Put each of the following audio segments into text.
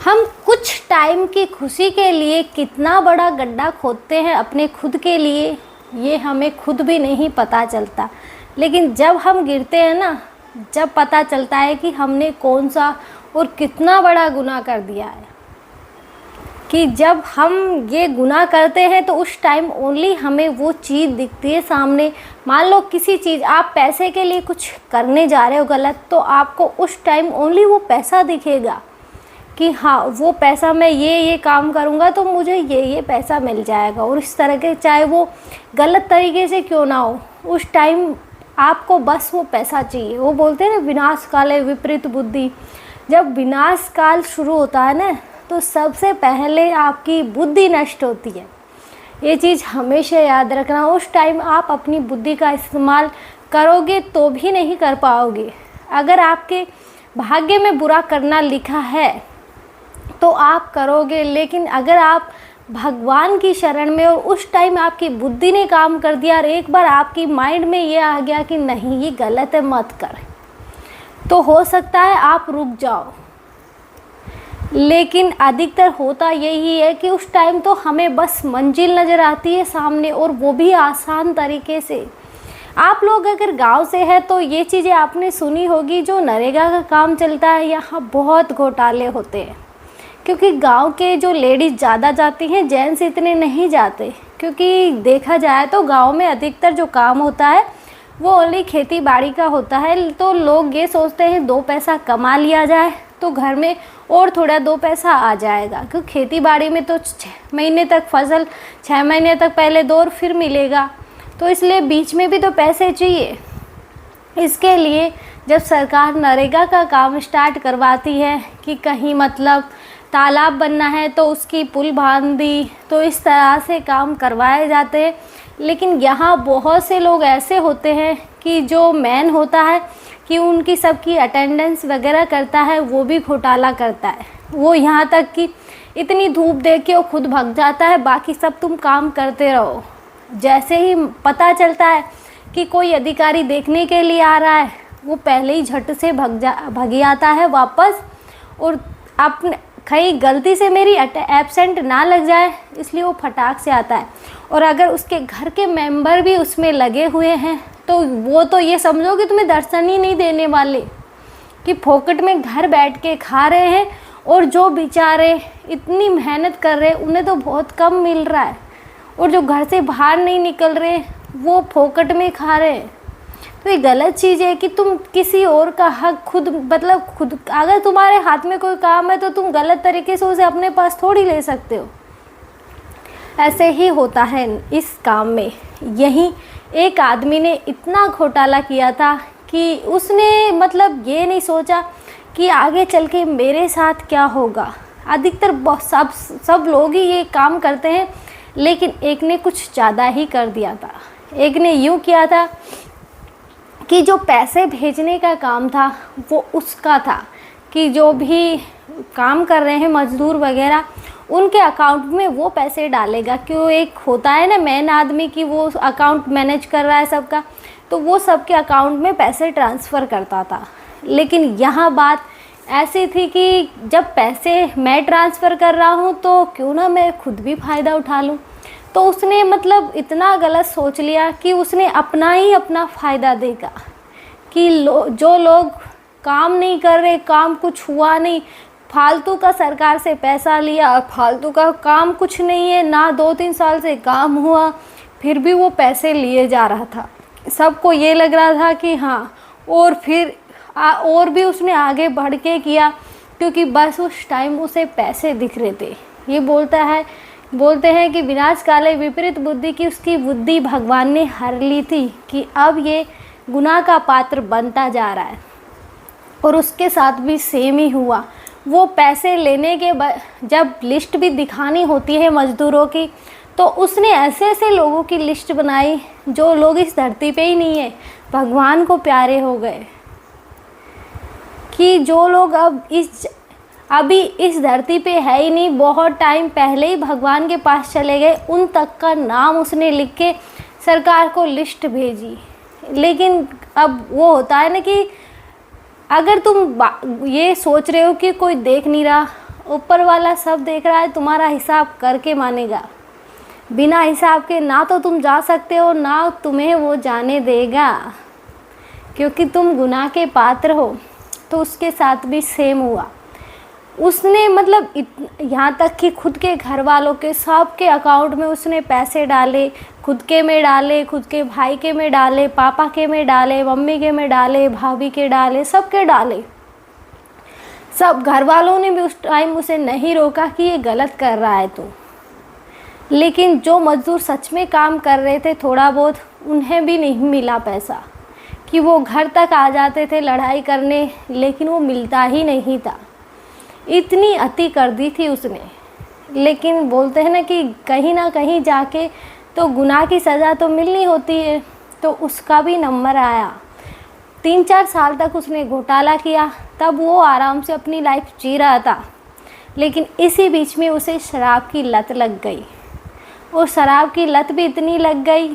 हम कुछ टाइम की खुशी के लिए कितना बड़ा गड्ढा खोदते हैं अपने खुद के लिए, ये हमें खुद भी नहीं पता चलता। लेकिन जब हम गिरते हैं ना, जब पता चलता है कि हमने कौन सा और कितना बड़ा गुनाह कर दिया है। कि जब हम ये गुनाह करते हैं तो उस टाइम ओनली हमें वो चीज़ दिखती है सामने। मान लो किसी चीज़, आप पैसे के लिए कुछ करने जा रहे हो गलत, तो आपको उस टाइम ओनली वो पैसा दिखेगा कि हाँ वो पैसा मैं ये काम करूँगा तो मुझे ये पैसा मिल जाएगा। और इस तरह के, चाहे वो गलत तरीके से क्यों ना हो, उस टाइम आपको बस वो पैसा चाहिए। वो बोलते हैं ना, विनाश काले विपरीत बुद्धि। जब विनाश काल शुरू होता है ना, तो सबसे पहले आपकी बुद्धि नष्ट होती है। ये चीज़ हमेशा याद रखना। उस टाइम आप अपनी बुद्धि का इस्तेमाल करोगे तो भी नहीं कर पाओगे। अगर आपके भाग्य में बुरा करना लिखा है तो आप करोगे, लेकिन अगर आप भगवान की शरण में और उस टाइम आपकी बुद्धि ने काम कर दिया और एक बार आपकी माइंड में ये आ गया कि नहीं ये गलत है मत कर, तो हो सकता है आप रुक जाओ। लेकिन अधिकतर होता यही है कि उस टाइम तो हमें बस मंजिल नज़र आती है सामने, और वो भी आसान तरीके से। आप लोग अगर गांव से हैं तो ये चीज़ें आपने सुनी होगी, जो नरेगा का काम चलता है यहाँ बहुत घोटाले होते हैं। क्योंकि गांव के जो लेडीज़ ज़्यादा जाती हैं, जेंट्स इतने नहीं जाते। क्योंकि देखा जाए तो गांव में अधिकतर जो काम होता है वो ओनली खेती बाड़ी का होता है। तो लोग ये सोचते हैं 2 पैसा कमा लिया जाए तो घर में और थोड़ा 2 पैसा आ जाएगा। क्योंकि खेती बाड़ी में तो 6 महीने तक फसल, 6 महीने तक पहले दो और फिर मिलेगा, तो इसलिए बीच में भी तो पैसे चाहिए। इसके लिए जब सरकार नरेगा का काम स्टार्ट करवाती है कि कहीं मतलब तालाब बनना है तो उसकी पुल बांध दी, तो इस तरह से काम करवाए जाते हैं। लेकिन यहाँ बहुत से लोग ऐसे होते हैं कि जो मैन होता है कि उनकी सबकी अटेंडेंस वगैरह करता है, वो भी घोटाला करता है। वो यहाँ तक कि इतनी धूप देख के वो खुद भाग जाता है, बाकी सब तुम काम करते रहो। जैसे ही पता चलता है कि कोई अधिकारी देखने के लिए आ रहा है, वो पहले ही झट से भाग आता है वापस। और अपने कहीं गलती से मेरी एब्सेंट ना लग जाए इसलिए वो फटाक से आता है। और अगर उसके घर के मेंबर भी उसमें लगे हुए हैं तो वो तो ये समझो कि तुम्हें दर्शन ही नहीं देने वाले, कि फोकट में घर बैठ के खा रहे हैं। और जो बेचारे इतनी मेहनत कर रहे हैं उन्हें तो बहुत कम मिल रहा है, और जो घर से बाहर नहीं निकल रहे वो फोकट में खा रहे हैं। तो ये गलत चीज़ है कि तुम किसी और का हक खुद, मतलब खुद, अगर तुम्हारे हाथ में कोई काम है तो तुम गलत तरीके से उसे अपने पास थोड़ी ले सकते हो। ऐसे ही होता है इस काम में। यही एक आदमी ने इतना घोटाला किया था कि उसने मतलब ये नहीं सोचा कि आगे चल के मेरे साथ क्या होगा। अधिकतर सब लोग ही ये काम करते हैं, लेकिन एक ने कुछ ज़्यादा ही कर दिया था। एक ने यूँ किया था कि जो पैसे भेजने का काम था वो उसका था, कि जो भी काम कर रहे हैं मजदूर वगैरह उनके अकाउंट में वो पैसे डालेगा। क्यों, एक होता है ना मेन आदमी की वो अकाउंट मैनेज कर रहा है सबका, तो वो सबके अकाउंट में पैसे ट्रांसफ़र करता था। लेकिन यहाँ बात ऐसी थी कि जब पैसे मैं ट्रांसफ़र कर रहा हूँ तो क्यों ना मैं खुद भी फ़ायदा उठा लूँ। तो उसने मतलब इतना गलत सोच लिया कि उसने अपना फ़ायदा देखा कि जो लोग काम नहीं कर रहे, काम कुछ हुआ नहीं, फालतू का सरकार से पैसा लिया, फालतू का काम कुछ नहीं है ना, 2-3 साल से काम हुआ फिर भी वो पैसे लिए जा रहा था। सबको ये लग रहा था कि हाँ, और फिर और भी उसने आगे बढ़ के किया, क्योंकि बस उस टाइम उसे पैसे दिख रहे थे। ये बोलते हैं कि विनाश काले विपरीत बुद्धि की उसकी बुद्धि भगवान ने हर ली थी कि अब ये गुनाह का पात्र बनता जा रहा है। और उसके साथ भी सेम ही हुआ। वो पैसे लेने के जब लिस्ट भी दिखानी होती है मज़दूरों की, तो उसने ऐसे ऐसे लोगों की लिस्ट बनाई जो लोग इस धरती पे ही नहीं है, भगवान को प्यारे हो गए। कि जो लोग अभी इस धरती पे है ही नहीं, बहुत टाइम पहले ही भगवान के पास चले गए, उन तक का नाम उसने लिख के सरकार को लिस्ट भेजी। लेकिन अब वो होता है ना कि अगर तुम ये सोच रहे हो कि कोई देख नहीं रहा ऊपर वाला सब देख रहा है, तुम्हारा हिसाब करके मानेगा। बिना हिसाब के ना तो तुम जा सकते हो, ना तुम्हें वो जाने देगा, क्योंकि तुम गुनाह के पात्र हो। तो उसके साथ भी सेम हुआ। उसने मतलब यहाँ तक कि खुद के घर वालों के सबके अकाउंट में उसने पैसे डाले, खुद के में डाले, खुद के भाई के में डाले, पापा के में डाले, मम्मी के में डाले, भाभी के डाले, सबके डाले। सब घर वालों ने भी उस टाइम उसे नहीं रोका कि ये गलत कर रहा है तो। लेकिन जो मज़दूर सच में काम कर रहे थे थोड़ा बहुत, उन्हें भी नहीं मिला पैसा, कि वो घर तक आ जाते थे लड़ाई करने, लेकिन वो मिलता ही नहीं था। इतनी अति कर दी थी उसने। लेकिन बोलते हैं ना कि कहीं ना कहीं जाके तो गुनाह की सज़ा तो मिलनी होती है। तो उसका भी नंबर आया। 3-4 साल तक उसने घोटाला किया, तब वो आराम से अपनी लाइफ जी रहा था। लेकिन इसी बीच में उसे शराब की लत लग गई, और शराब की लत भी इतनी लग गई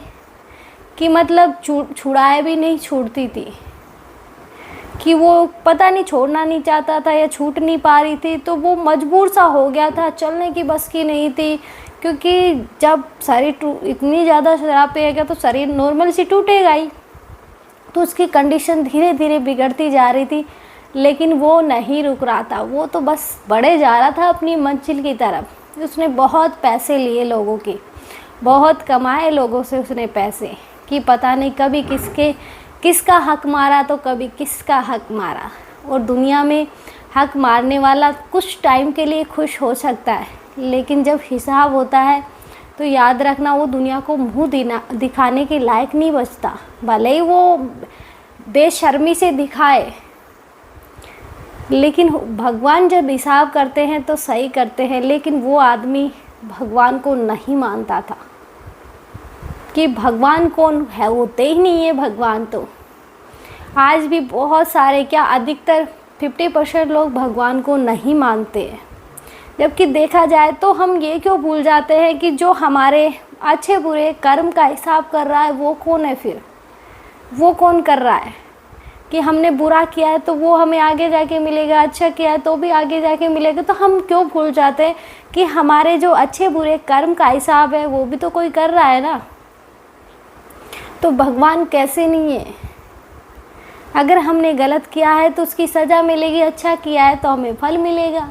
कि मतलब छुड़ाए भी नहीं छूटती थी, कि वो पता नहीं छोड़ना नहीं चाहता था या छूट नहीं पा रही थी। तो वो मजबूर सा हो गया था, चलने की बस की नहीं थी, क्योंकि जब शरीर इतनी ज़्यादा शराब पिएगा तो शरीर नॉर्मल सी टूटेगा ही। तो उसकी कंडीशन धीरे धीरे बिगड़ती जा रही थी, लेकिन वो नहीं रुक रहा था। वो तो बस बढ़े जा रहा था अपनी मंजिल की तरफ। उसने बहुत पैसे लिए लोगों के, बहुत कमाए लोगों से उसने पैसे, कि पता नहीं कभी किसका हक मारा तो कभी किसका हक मारा। और दुनिया में हक मारने वाला कुछ टाइम के लिए खुश हो सकता है, लेकिन जब हिसाब होता है तो याद रखना वो दुनिया को मुंह दिखाने के लायक नहीं बचता। भले ही वो बेशर्मी से दिखाए, लेकिन भगवान जब हिसाब करते हैं तो सही करते हैं। लेकिन वो आदमी भगवान को नहीं मानता था, कि भगवान कौन है, होते ही नहीं है भगवान। तो आज भी बहुत सारे, क्या अधिकतर 50% लोग भगवान को नहीं मानते हैं। जबकि देखा जाए तो हम ये क्यों भूल जाते हैं कि जो हमारे अच्छे बुरे कर्म का हिसाब कर रहा है वो कौन है। फिर वो कौन कर रहा है, कि हमने बुरा किया है तो वो हमें आगे जाके मिलेगा, अच्छा किया है तो भी आगे जाके मिलेगा। तो हम क्यों भूल जाते हैं कि हमारे जो अच्छे बुरे कर्म का हिसाब है वो भी तो कोई कर रहा है ना। तो भगवान कैसे नहीं है। अगर हमने गलत किया है तो उसकी सज़ा मिलेगी, अच्छा किया है तो हमें फल मिलेगा,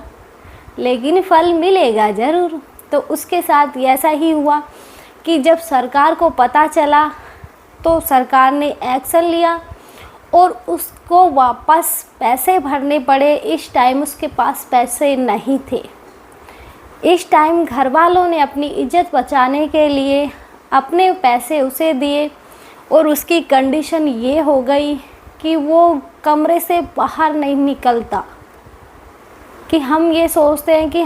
लेकिन फल मिलेगा ज़रूर। तो उसके साथ ऐसा ही हुआ कि जब सरकार को पता चला तो सरकार ने एक्शन लिया और उसको वापस पैसे भरने पड़े। इस टाइम उसके पास पैसे नहीं थे। इस टाइम घर वालों ने अपनी इज्जत बचाने के लिए अपने पैसे उसे दिए, और उसकी कंडीशन ये हो गई कि वो कमरे से बाहर नहीं निकलता। कि हम ये सोचते हैं कि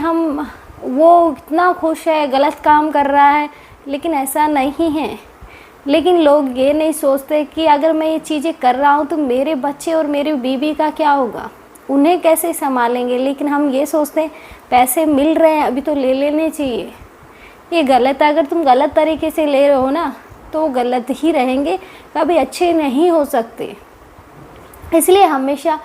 वो इतना खुश है, गलत काम कर रहा है, लेकिन ऐसा नहीं है। लेकिन लोग ये नहीं सोचते कि अगर मैं ये चीज़ें कर रहा हूँ तो मेरे बच्चे और मेरी बीवी का क्या होगा, उन्हें कैसे संभालेंगे। लेकिन हम ये सोचते हैं पैसे मिल रहे हैं अभी तो ले लेने चाहिए। ये गलत है। अगर तुम गलत तरीके से ले रहे हो ना तो गलत ही रहेंगे, कभी अच्छे नहीं हो सकते। इसलिए हमेशा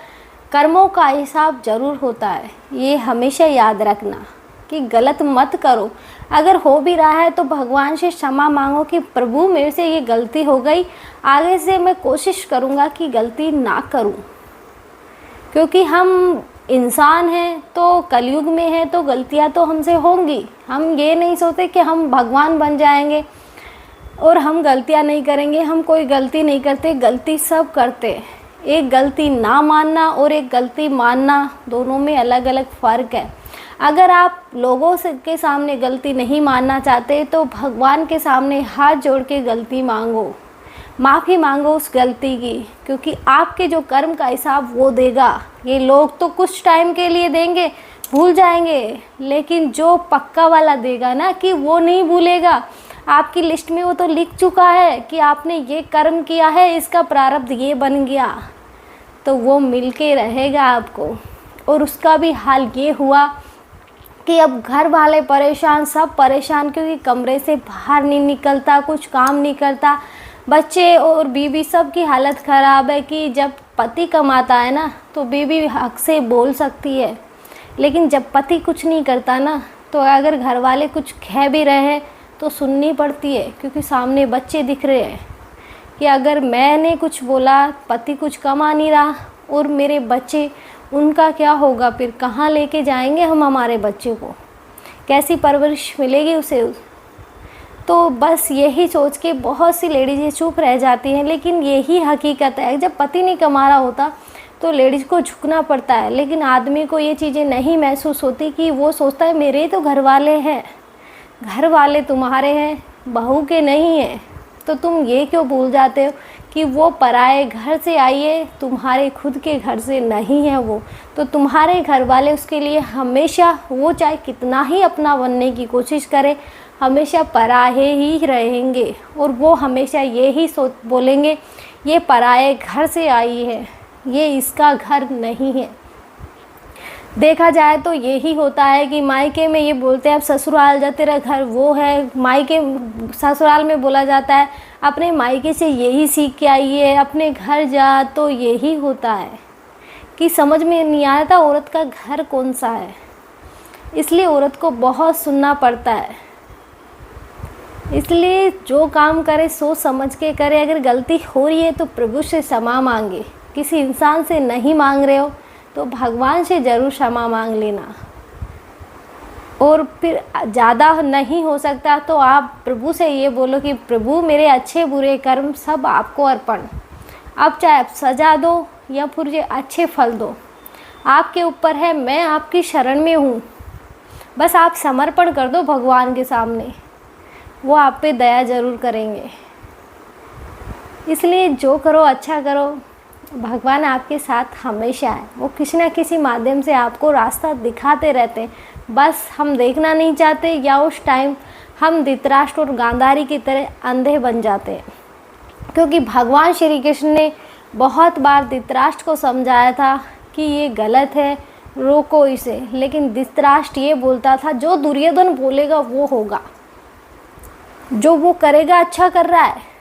कर्मों का हिसाब ज़रूर होता है, ये हमेशा याद रखना कि गलत मत करो। अगर हो भी रहा है तो भगवान से क्षमा मांगो कि प्रभु मेरे से ये गलती हो गई, आगे से मैं कोशिश करूँगा कि गलती ना करूँ। क्योंकि हम इंसान हैं तो कलयुग में है तो गलतियाँ तो हमसे होंगी। हम ये नहीं सोचते कि हम भगवान बन जाएंगे और हम गलतियाँ नहीं करेंगे। हम कोई गलती नहीं करते, गलती सब करते हैं। एक गलती ना मानना और एक गलती मानना, दोनों में अलग अलग फ़र्क है। अगर आप लोगों के सामने गलती नहीं मानना चाहते तो भगवान के सामने हाथ जोड़ के गलती मांगो, माफ़ी मांगो उस गलती की, क्योंकि आपके जो कर्म का हिसाब वो देगा। ये लोग तो कुछ टाइम के लिए देंगे, भूल जाएंगे, लेकिन जो पक्का वाला देगा ना कि वो नहीं भूलेगा। आपकी लिस्ट में वो तो लिख चुका है कि आपने ये कर्म किया है, इसका प्रारब्ध ये बन गया, तो वो मिल के रहेगा आपको। और उसका भी हाल ये हुआ कि अब घर वाले परेशान, सब परेशान, क्योंकि कमरे से बाहर नहीं निकलता, कुछ काम नहीं करता। बच्चे और बीवी सब की हालत ख़राब है कि जब पति कमाता है ना तो बीवी हक से बोल सकती है लेकिन जब पति कुछ नहीं करता ना, तो अगर घर वाले कुछ कह भी रहे हैं तो सुननी पड़ती है, क्योंकि सामने बच्चे दिख रहे हैं कि अगर मैंने कुछ बोला, पति कुछ कमा नहीं रहा और मेरे बच्चे, उनका क्या होगा फिर? कहाँ लेके जाएंगे हम हमारे बच्चे को? कैसी परवरिश मिलेगी उसे? तो बस यही सोच के बहुत सी लेडीज़ें चुप रह जाती हैं। लेकिन यही हकीकत है, जब पति नहीं कमा रहा होता तो लेडीज़ को झुकना पड़ता है। लेकिन आदमी को ये चीज़ें नहीं महसूस होती कि वो सोचता है मेरे तो घर वाले हैं, घर वाले तुम्हारे हैं, बहू के नहीं हैं। तो तुम ये क्यों भूल जाते हो कि वो पराए घर से आई है, तुम्हारे खुद के घर से नहीं है वो। तो तुम्हारे घर वाले उसके लिए हमेशा, वो चाहे कितना ही अपना बनने की कोशिश करे, हमेशा पराए ही रहेंगे। और वो हमेशा यही बोलेंगे ये पराए घर से आई है, ये इसका घर नहीं है। देखा जाए तो यही होता है कि मायके में ये बोलते हैं अब ससुराल जा तेरा घर वो है, मायके ससुराल में बोला जाता है अपने मायके से यही सीख के आई है, अपने घर जा। तो यही होता है कि समझ में नहीं आता औरत का घर कौन सा है। इसलिए औरत को बहुत सुनना पड़ता है। इसलिए जो काम करे सोच समझ के करे। अगर गलती हो रही है तो प्रभु से क्षमा मांगे, किसी इंसान से नहीं मांग रहे हो तो भगवान से ज़रूर क्षमा मांग लेना। और फिर ज़्यादा नहीं हो सकता तो आप प्रभु से ये बोलो कि प्रभु मेरे अच्छे बुरे कर्म सब आपको अर्पण। अब चाहे आप सजा दो या फिर ये अच्छे फल दो, आपके ऊपर है, मैं आपकी शरण में हूँ। बस आप समर्पण कर दो भगवान के सामने, वो आप पे दया ज़रूर करेंगे। इसलिए जो करो अच्छा करो, भगवान आपके साथ हमेशा है। वो किसी न किसी माध्यम से आपको रास्ता दिखाते रहते हैं, बस हम देखना नहीं चाहते, या उस टाइम हम धृतराष्ट्र और गांधारी की तरह अंधे बन जाते हैं। क्योंकि भगवान श्री कृष्ण ने बहुत बार धृतराष्ट्र को समझाया था कि ये गलत है, रोको इसे। लेकिन धृतराष्ट्र ये बोलता था जो दुर्योधन बोलेगा वो होगा, जो वो करेगा अच्छा कर रहा है।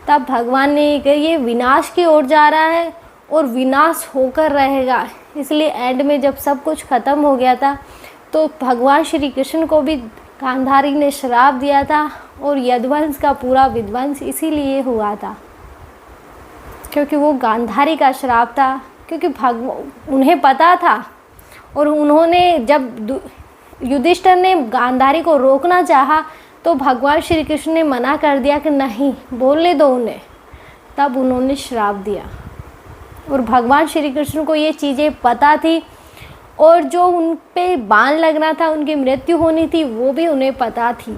तब भगवान ने ये विनाश की ओर जा रहा है और विनाश होकर रहेगा। इसलिए एंड में जब सब कुछ ख़त्म हो गया था तो भगवान श्री कृष्ण को भी गांधारी ने श्राप दिया था, और यदुवंश का पूरा विध्वंस इसीलिए हुआ था, क्योंकि वो गांधारी का श्राप था। क्योंकि उन्हें पता था, और उन्होंने जब युधिष्ठिर ने गांधारी को रोकना चाहा तो भगवान श्री कृष्ण ने मना कर दिया कि नहीं, बोलने दो उन्हें। तब उन्होंने श्राप दिया, और भगवान श्री कृष्ण को ये चीज़ें पता थी, और जो उन पे बाण लगना था, उनकी मृत्यु होनी थी, वो भी उन्हें पता थी।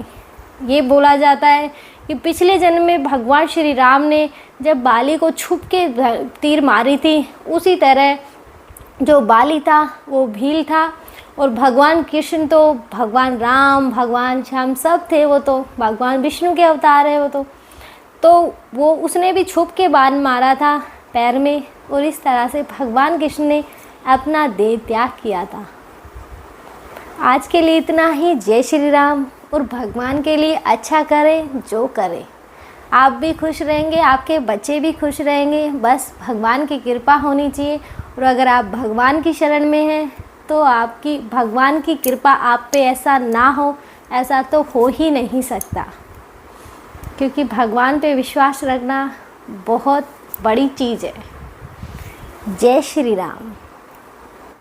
ये बोला जाता है कि पिछले जन्म में भगवान श्री राम ने जब बाली को छुप के तीर मारी थी, उसी तरह जो बाली था वो भील था, और भगवान कृष्ण तो भगवान राम, भगवान श्याम सब थे, वो तो भगवान विष्णु के अवतार है वो तो वो उसने भी छुप के बाण मारा था पैर में, और इस तरह से भगवान कृष्ण ने अपना देह त्याग किया था। आज के लिए इतना ही। जय श्री राम। और भगवान के लिए अच्छा करें, जो करें। आप भी खुश रहेंगे, आपके बच्चे भी खुश रहेंगे, बस भगवान की कृपा होनी चाहिए। और अगर आप भगवान की शरण में हैं तो आपकी भगवान की कृपा आप पे ऐसा ना हो, ऐसा तो हो ही नहीं सकता। क्योंकि भगवान पे विश्वास रखना बहुत बड़ी चीज़ है। जय श्री राम।